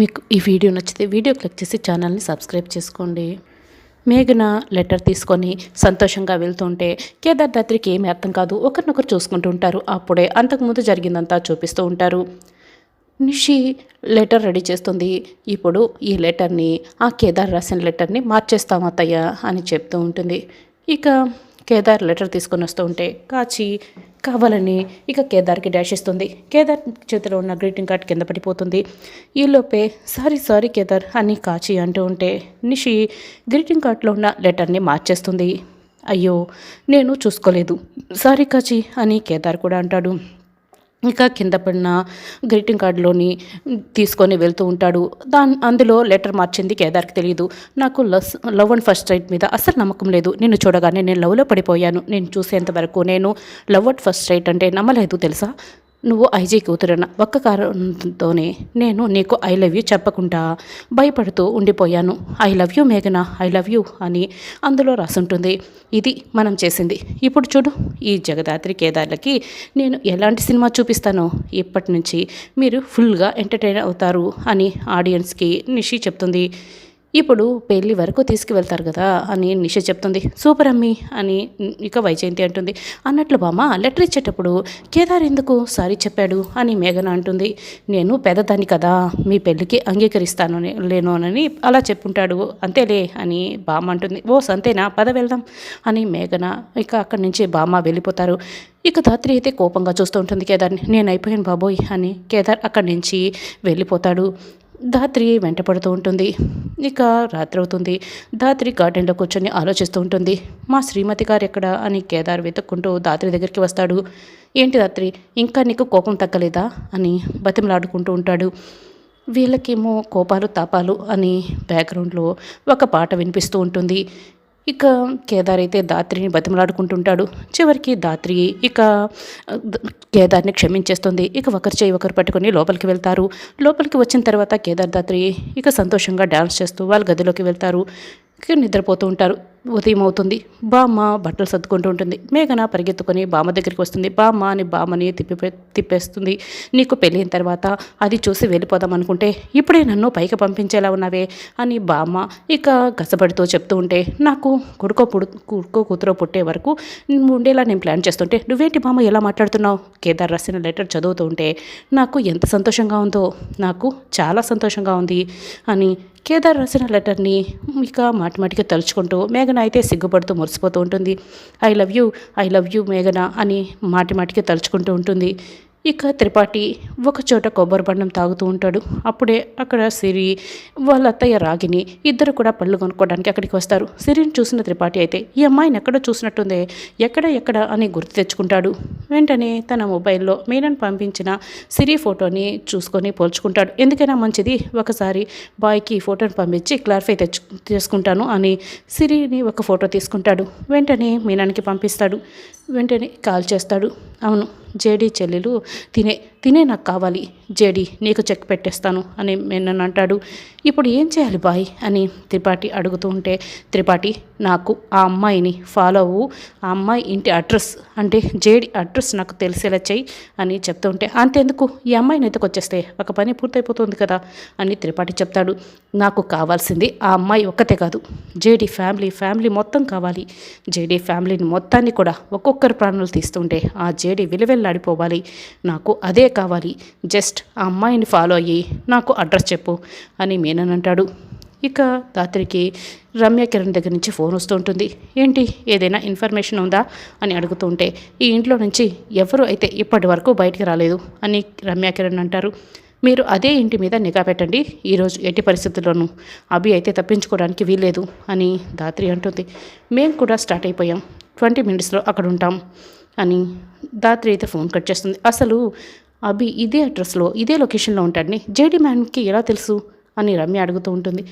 మీకు ఈ వీడియో నచ్చితే వీడియో క్లిక్ చేసి ఛానల్ని సబ్స్క్రైబ్ చేసుకోండి. మేఘన లెటర్ తీసుకొని సంతోషంగా వెళ్తుంటే కేదార్ దాత్రికి ఏమీ అర్థం కాదు. ఒకరినొకరు చూసుకుంటూ ఉంటారు. అప్పుడే అంతకుముందు జరిగిందంతా చూపిస్తూ ఉంటారు. నిషి లెటర్ రెడీ చేస్తుంది. ఇప్పుడు ఈ లెటర్ని ఆ కేదార్ రాసిన లెటర్ని మార్చేస్తాం అత్తయ్య అని చెప్తూ ఉంటుంది. ఇక కేదార్ లెటర్ తీసుకొని వస్తూ ఉంటే కాచి కావాలని ఇక కేదార్కి డాష్ ఇస్తుంది. కేదార్ చేతిలో ఉన్న గ్రీటింగ్ కార్డ్ కింద పడిపోతుంది. ఈలోపే సారీ కేదార్ అని కాచి అంటూ ఉంటే నిషి గ్రీటింగ్ కార్డ్లో ఉన్న లెటర్ని మార్చేస్తుంది. అయ్యో నేను చూసుకోలేదు, సారీ కాచి అని కేదార్ కూడా అంటాడు. ఇక కింద పడిన గ్రీటింగ్ కార్డులోని తీసుకొని వెళ్తూ ఉంటాడు. అందులో లెటర్ మార్చింది కేదార్కి తెలియదు. నాకు లవ్ అండ్ ఫస్ట్ సైట్ మీద అస్సలు నమ్మకం లేదు. నిన్ను చూడగానే నేను లవ్లో పడిపోయాను. నేను చూసేంత వరకు నేను లవ్ అట్ ఫస్ట్ సైట్ అంటే నమ్మలేదు తెలుసా. నువ్వు ఐజీ కూతురన్న ఒక్క కారణంతోనే నేను నీకు ఐ లవ్ యూ చెప్పకుండా భయపడుతూ ఉండిపోయాను. ఐ లవ్ యూ మేఘన, ఐ లవ్ యూ అని అందులో రాసుంటుంది. ఇది మనం చేసింది. ఇప్పుడు చూడు, ఈ జగదాత్రి కేదార్లకి నేను ఎలాంటి సినిమా చూపిస్తానో ఇప్పటి నుంచి మీరు ఫుల్గా ఎంటర్టైన్ అవుతారు అని ఆడియన్స్కి నిషి చెప్తుంది. ఇప్పుడు పెళ్ళి వరకు తీసుకువెళ్తారు కదా అని నిష చెప్తుంది. సూపర్ అమ్మి అని ఇక వైజయంతి అంటుంది. అన్నట్లు బామ్మ లెటర్ ఇచ్చేటప్పుడు కేదార్ ఎందుకు సారీ చెప్పాడు అని మేఘన అంటుంది. నేను పెద్దదాన్ని కదా, మీ పెళ్ళికి అంగీకరిస్తాను లేనోనని అలా చెప్పుంటాడు అంతేలే అని బామ్మ అంటుంది. ఓ సంతేనా, పద వెళ్దాం అని మేఘన ఇక అక్కడి నుంచి బామ్మ వెళ్ళిపోతారు. ఇక ధాత్రి అయితే కోపంగా చూస్తూ ఉంటుంది కేదార్ని. నేను అయిపోయాను బాబోయ్ అని కేదార్ అక్కడి నుంచి వెళ్ళిపోతాడు. ధాత్రి వెంటపడుతూ ఉంటుంది. ఇక రాత్రి అవుతుంది. ధాత్రి గార్డెన్లో కూర్చొని ఆలోచిస్తూ ఉంటుంది. మా శ్రీమతి గారు ఎక్కడ అని కేదార్ వెతుక్కుంటూ ధాత్రి దగ్గరికి వస్తాడు. ఏంటి ధాత్రి, ఇంకా నీకు కోపం తగ్గలేదా అని బతిమలాడుకుంటూ ఉంటాడు. వీళ్ళకేమో కోపాలు తాపాలు అని బ్యాక్గ్రౌండ్లో ఒక పాట వినిపిస్తూ ఉంటుంది. ఇక కేదార్ అయితే ధాత్రిని బతిమలాడుకుంటుంటాడు. చివరికి ధాత్రి ఇక కేదార్ని క్షమించేస్తుంది. ఇక ఒకరి చేయి ఒకరు పట్టుకొని లోపలికి వెళ్తారు. లోపలికి వచ్చిన తర్వాత కేదార్ ధాత్రి ఇక సంతోషంగా డాన్స్ చేస్తూ వాళ్ళ గదిలోకి వెళ్తారు. ఇక నిద్రపోతూ ఉంటారు. ఉదయం అవుతుంది. బామ్మ బట్టలు సర్దుకుంటూ ఉంటుంది. మేఘన పరిగెత్తుకొని బామ్మ దగ్గరికి వస్తుంది. బామ్మ అని బామ్మని తిప్పేస్తుంది. నీకు పెళ్ళైన తర్వాత అది చూసి వెళ్ళిపోదాం అనుకుంటే ఇప్పుడే నన్ను పైకి పంపించేలా ఉన్నావే అని బామ్మ ఇక గసపడుతూ చెప్తూ ఉంటే నాకు కొడుకో కూతురో పుట్టే వరకు ఉండేలా నేను ప్లాన్ చేస్తుంటే నువ్వేంటి బామ్మ ఎలా మాట్లాడుతున్నావు. కేదార్ రాసిన లెటర్ చదువుతూ ఉంటే నాకు ఎంత సంతోషంగా ఉందో, నాకు చాలా సంతోషంగా ఉంది అని కేదార్ రాసిన లెటర్ని ఇక మాటిమాటికి తలుచుకుంటూ మేఘన అయితే సిగ్గుపడుతూ మురిసిపోతూ ఉంటుంది. ఐ లవ్ యూ మేఘన అని మాటిమాటికి తలుచుకుంటూ ఉంటుంది. ఇక త్రిపాఠి ఒకచోట కొబ్బరి బండం తాగుతూ ఉంటాడు. అప్పుడే అక్కడ సిరి వాళ్ళ అత్తయ్య రాగిని ఇద్దరు కూడా పళ్ళు కొనుక్కోవడానికి అక్కడికి వస్తారు. సిరిని చూసిన త్రిపాఠి అయితే ఈ అమ్మాయిని ఎక్కడో చూసినట్టుందే, ఎక్కడ అని గుర్తు తెచ్చుకుంటాడు. వెంటనే తన మొబైల్లో మీనన్ పంపించిన సిరి ఫోటోని చూసుకొని పోల్చుకుంటాడు. ఎందుకైనా మంచిది ఒకసారి బాయ్కి ఫోటోని పంపించి క్లారిఫై చేసుకుంటాను అని సిరిని ఒక ఫోటో తీసుకుంటాడు. వెంటనే మీనానికి పంపిస్తాడు. వెంటనే కాల్ చేస్తాడు. అవును, జేడీ చెల్లెలు తినే నాకు కావాలి, జేడీ నీకు చెక్ పెట్టేస్తాను అని మేనన్ అంటాడు. ఇప్పుడు ఏం చేయాలి బాయ్ అని త్రిపాఠి అడుగుతూ ఉంటే త్రిపాఠి నాకు ఆ అమ్మాయిని ఫాలో అవ్వు, ఆ అమ్మాయి ఇంటి అడ్రస్ అంటే జేడీ అడ్రస్ నాకు తెలిసేలా చెయ్యి అని చెప్తూ ఉంటే అంతెందుకు ఈ అమ్మాయిని ఎత్తుకొచ్చేస్తే ఒక పని పూర్తయిపోతుంది కదా అని త్రిపాఠి చెప్తాడు. నాకు కావాల్సింది ఆ అమ్మాయి ఒక్కతే కాదు, జేడీ ఫ్యామిలీ మొత్తం కావాలి. జేడీ ఫ్యామిలీని మొత్తాన్ని కూడా ఒక్కొక్కరు ప్రాణాలు తీస్తుంటే ఆ జేడీ విలువెల్లాడిపోవాలి. నాకు అదే కావాలి. జస్ట్ ఆ అమ్మాయిని ఫాలో అయ్యి నాకు అడ్రస్ చెప్పు అని మేనన్ అంటాడు. ఇక రాత్రికి రమ్య కిరణ్ దగ్గర నుంచి ఫోన్ వస్తూ ఉంటుంది. ఏంటి, ఏదైనా ఇన్ఫర్మేషన్ ఉందా అని అడుగుతూ ఉంటే ఈ ఇంట్లో నుంచి ఎవరు అయితే ఇప్పటి వరకు బయటికి రాలేదు అని రమ్య కిరణ్ అంటారు. మీరు అదే ఇంటి మీద నిఘా పెట్టండి. ఈరోజు ఎట్టి పరిస్థితుల్లోనూ అభి అయితే తప్పించుకోవడానికి వీల్లేదు అని ధాత్రి అంటుంది. మేము కూడా స్టార్ట్ అయిపోయాం, 20 minutesలో అక్కడ ఉంటాం అని ధాత్రి అయితే ఫోన్ కట్ చేస్తుంది. అసలు అభి ఇదే అడ్రస్లో ఇదే లొకేషన్లో ఉంటాడని జేడీ మ్యాన్కి ఎలా తెలుసు అని రమ్య అడుగుతూ ఉంటుంది.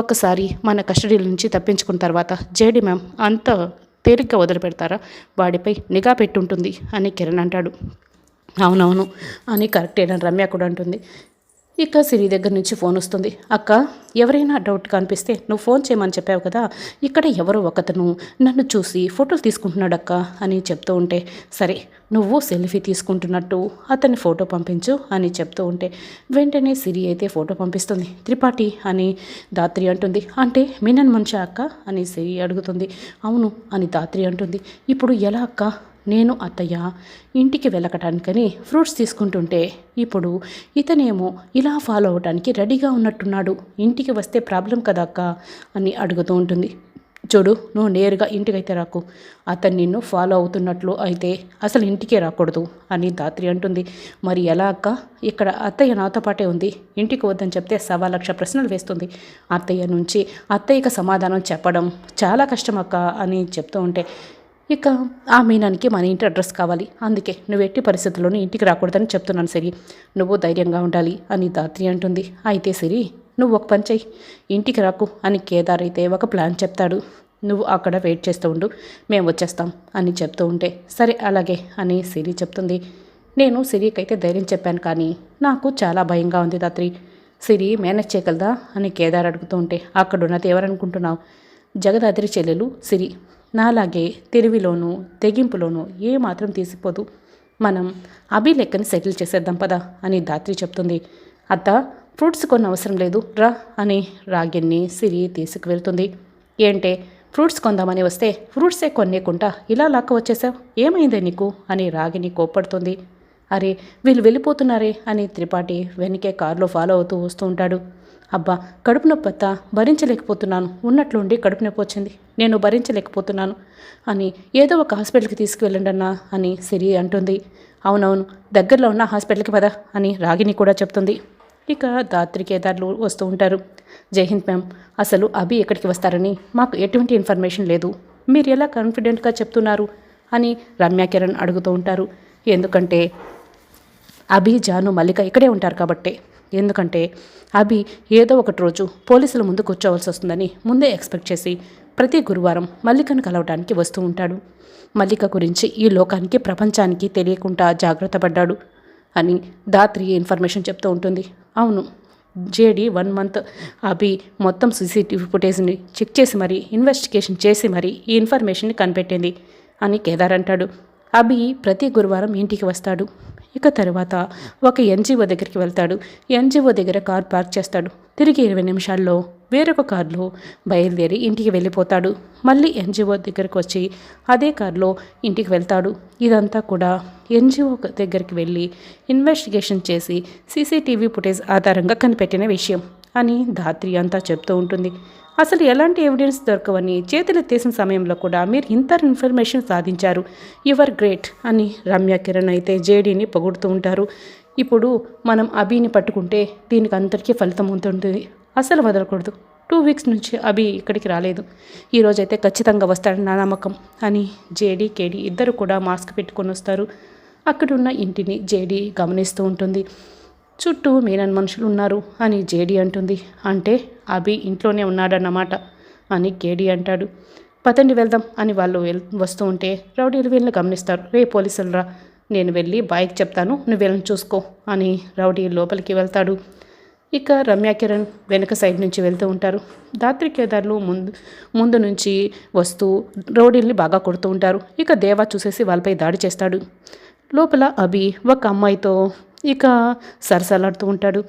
ఒక్కసారి మన కస్టడీల నుంచి తప్పించుకున్న తర్వాత జేడీ మ్యామ్ అంత తేలిగ్గా వదిలిపెడతారా, వాడిపై నిఘా పెట్టుంటుంది అని కిరణ్ అంటాడు. అవునవును అని కరెక్టేనని రమ్య కూడా అంటుంది. ఇక సిరి దగ్గర నుంచి ఫోన్ వస్తుంది. అక్క, ఎవరైనా డౌట్ కనిపిస్తే నువ్వు ఫోన్ చేయమని చెప్పావు కదా, ఇక్కడ ఎవరో ఒకతను నన్ను చూసి ఫోటోలు తీసుకుంటున్నాడక్క అని చెప్తూ ఉంటే, సరే నువ్వు సెల్ఫీ తీసుకుంటున్నట్టు అతన్ని ఫోటో పంపించు అని చెప్తూ ఉంటే వెంటనే సిరి అయితే ఫోటో పంపిస్తుంది. త్రిపాఠి అని ధాత్రి అంటుంది. అంటే మీనన్ మనిషి అక్క అని సిరి అడుగుతుంది. అవును అని ధాత్రి అంటుంది. ఇప్పుడు ఎలా అక్క? నేను అత్తయ్య ఇంటికి వెళ్ళకటానికని ఫ్రూట్స్ తీసుకుంటుంటే ఇప్పుడు ఇతనేమో ఇలా ఫాలో అవడానికి రెడీగా ఉన్నట్టున్నాడు. ఇంటికి వస్తే ప్రాబ్లం కదా అక్క అని అడుగుతూ ఉంటుంది. చూడు, నువ్వు నేరుగా ఇంటికైతే రాకు, అతను నిన్ను ఫాలో అవుతున్నట్లు అయితే అసలు ఇంటికే రాకూడదు అని ధాత్రి అంటుంది. మరి ఎలా అక్క? ఇక్కడ అత్తయ్య నాతో పాటే ఉంది. ఇంటికి వద్దని చెప్తే 1,00,000 ప్రశ్నలు వేస్తుంది. అత్తయ్య నుంచి అత్తయ్యకి సమాధానం చెప్పడం చాలా కష్టం అక్క అని చెప్తూ ఉంటే, ఇక ఆ మీనానికి మన ఇంటి అడ్రస్ కావాలి, అందుకే నువ్వు ఎట్టి పరిస్థితుల్లోనూ ఇంటికి రాకూడదని చెప్తున్నాను సిరి, నువ్వు ధైర్యంగా ఉండాలి అని ధాత్రి అంటుంది. అయితే సిరి, నువ్వు ఒక పని చెయ్యి, ఇంటికి రాకు అని కేదార్ అయితే ఒక ప్లాన్ చెప్తాడు. నువ్వు అక్కడ వెయిట్ చేస్తూ ఉండు, మేము వచ్చేస్తాం అని చెప్తూ ఉంటే, సరే అలాగే అని సిరి చెప్తుంది. నేను సిరికి ధైర్యం చెప్పాను, కానీ నాకు చాలా భయంగా ఉంది ధాత్రి. సిరి మేనేజ్ చేయగలదా అని కేదార్ అడుగుతూ ఉంటే, అక్కడున్నది ఎవరనుకుంటున్నావు? జగదాత్రి చెల్లెలు సిరి. నాలాగే తెలివిలోనూ తెగింపులోనూ ఏమాత్రం తీసిపోదు. మనం అభి లెక్కని సెటిల్ చేసేద్దాం పదా అని ధాత్రి చెప్తుంది. అత్త, ఫ్రూట్స్ కొన్ని అవసరం లేదు రా అని రాగిన్ని సిరి తీసుకువెళ్తుంది. ఏంటే, ఫ్రూట్స్ కొందామని వస్తే ఫ్రూట్సే కొనేకుంటా ఇలా లాక్క వచ్చేసావు, ఏమైందే నీకు అని రాగిని కోప్పడుతుంది. అరే, వీళ్ళు వెళ్ళిపోతున్నారే అని త్రిపాఠి వెనకే కారులో ఫాలో అవుతూ వస్తూ ఉంటాడు. అబ్బా, కడుపు నొప్పి అత్త, భరించలేకపోతున్నాను, ఉన్నట్లుండి కడుపు నొప్పి వచ్చింది, నేను భరించలేకపోతున్నాను అని ఏదో ఒక హాస్పిటల్కి తీసుకువెళ్ళండి అన్నా అని సిరి అంటుంది. అవునవును, దగ్గరలో ఉన్న హాస్పిటల్కి పద అని రాగిని కూడా చెప్తుంది. ఇక ధాత్రి కేదార్లు వస్తూ ఉంటారు. జై హింద్ మ్యామ్, అసలు అభి ఎక్కడికి వస్తారని మాకు ఎటువంటి ఇన్ఫర్మేషన్ లేదు, మీరు ఎలా కాన్ఫిడెంట్గా చెప్తున్నారు అని రమ్య కిరణ్ అడుగుతూ ఉంటారు. ఎందుకంటే అభి, జాను, మల్లిక ఇక్కడే ఉంటారు కాబట్టే. ఎందుకంటే అభి ఏదో ఒకటి రోజు పోలీసుల ముందు కూర్చోవలసి వస్తుందని ముందే ఎక్స్పెక్ట్ చేసి ప్రతి గురువారం మల్లికను కలవడానికి వస్తూ ఉంటాడు. మల్లిక గురించి ఈ లోకానికి, ప్రపంచానికి తెలియకుండా జాగ్రత్త పడ్డాడు అని ధాత్రి ఇన్ఫర్మేషన్ చెప్తూ ఉంటుంది. అవును, జేడి 1 మంత్ అభి మొత్తం సీసీటీవీ ఫుటేజ్ని చెక్ చేసి మరీ, ఇన్వెస్టిగేషన్ చేసి మరీ ఈ ఇన్ఫర్మేషన్ని కనిపెట్టింది అని కేదార్ అంటాడు. అభి ప్రతి గురువారం ఇంటికి వస్తాడు. ఇక తర్వాత ఒక ఎన్జిఓ దగ్గరికి వెళ్తాడు. ఎన్జిఓ దగ్గర కార్ పార్క్ చేస్తాడు. తిరిగి 20 నిమిషాల్లో వేరొక కారులో బయలుదేరి ఇంటికి వెళ్ళిపోతాడు. మళ్ళీ ఎన్జిఓ దగ్గరికి వచ్చి అదే కారులో ఇంటికి వెళ్తాడు. ఇదంతా కూడా ఎన్జిఓ దగ్గరికి వెళ్ళి ఇన్వెస్టిగేషన్ చేసి సీసీటీవీ ఫుటేజ్ ఆధారంగా కనిపెట్టిన విషయం అని ధాత్రి అంతా చెప్తూ ఉంటుంది. అసలు ఎలాంటి ఎవిడెన్స్ దొరకవని చేతులెత్తేసిన సమయంలో కూడా మీరు ఇంత ఇన్ఫర్మేషన్ సాధించారు, యువర్ గ్రేట్ అని రమ్య కిరణ్ అయితే జేడీని పొగుడుతూ ఉంటారు. ఇప్పుడు మనం అభిని పట్టుకుంటే దీనికి అందరికీ ఫలితం ఉంటుంది, అసలు వదలకూడదు. 2 వీక్స్ నుంచి అభి ఇక్కడికి రాలేదు, ఈరోజైతే ఖచ్చితంగా వస్తాడని నా నమ్మకం అని జేడీ, కేడీ ఇద్దరు కూడా మాస్క్ పెట్టుకొని వస్తారు. అక్కడున్న ఇంటిని జేడీ గమనిస్తూ ఉంటుంది. చుట్టూ మీనన్ మనుషులు ఉన్నారు అని జేడీ అంటుంది. అంటే అభి ఇంట్లోనే ఉన్నాడన్నమాట అని కేడీ అంటాడు. పదండి వెళ్దాం అని వాళ్ళు వస్తూ ఉంటే రౌడీలు వీళ్ళని గమనిస్తారు. రే పోలీసులు రా, నేను వెళ్ళి బాయ్కి చెప్తాను, నువ్వు వీళ్ళని చూసుకో అని రౌడీ లోపలికి వెళ్తాడు. ఇక రమ్య కిరణ్ వెనక సైడ్ నుంచి వెళ్తూ ఉంటారు. ధాత్రి కేదార్లు ముందు నుంచి వస్తూ రౌడీల్ని బాగా కొడుతూ ఉంటారు. ఇక దేవా చూసేసి వాళ్ళపై దాడి చేస్తాడు. లోపల అభి ఒక అమ్మాయితో ఇక సరసలాడుతూ ఉంటాడు.